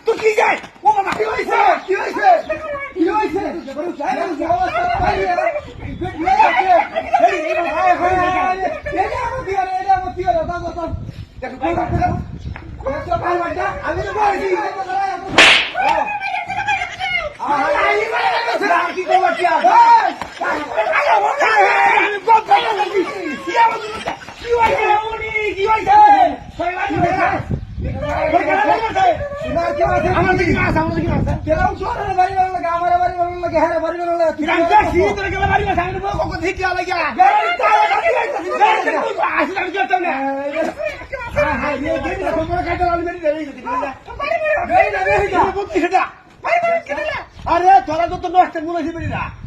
তুই কি যাই ও বাবা কি হয়েছে কি হয়েছে কি হয়েছে আমি তো বলছি কি করবো কি আরে তোরা তো নষ্ট মনে হয়েছে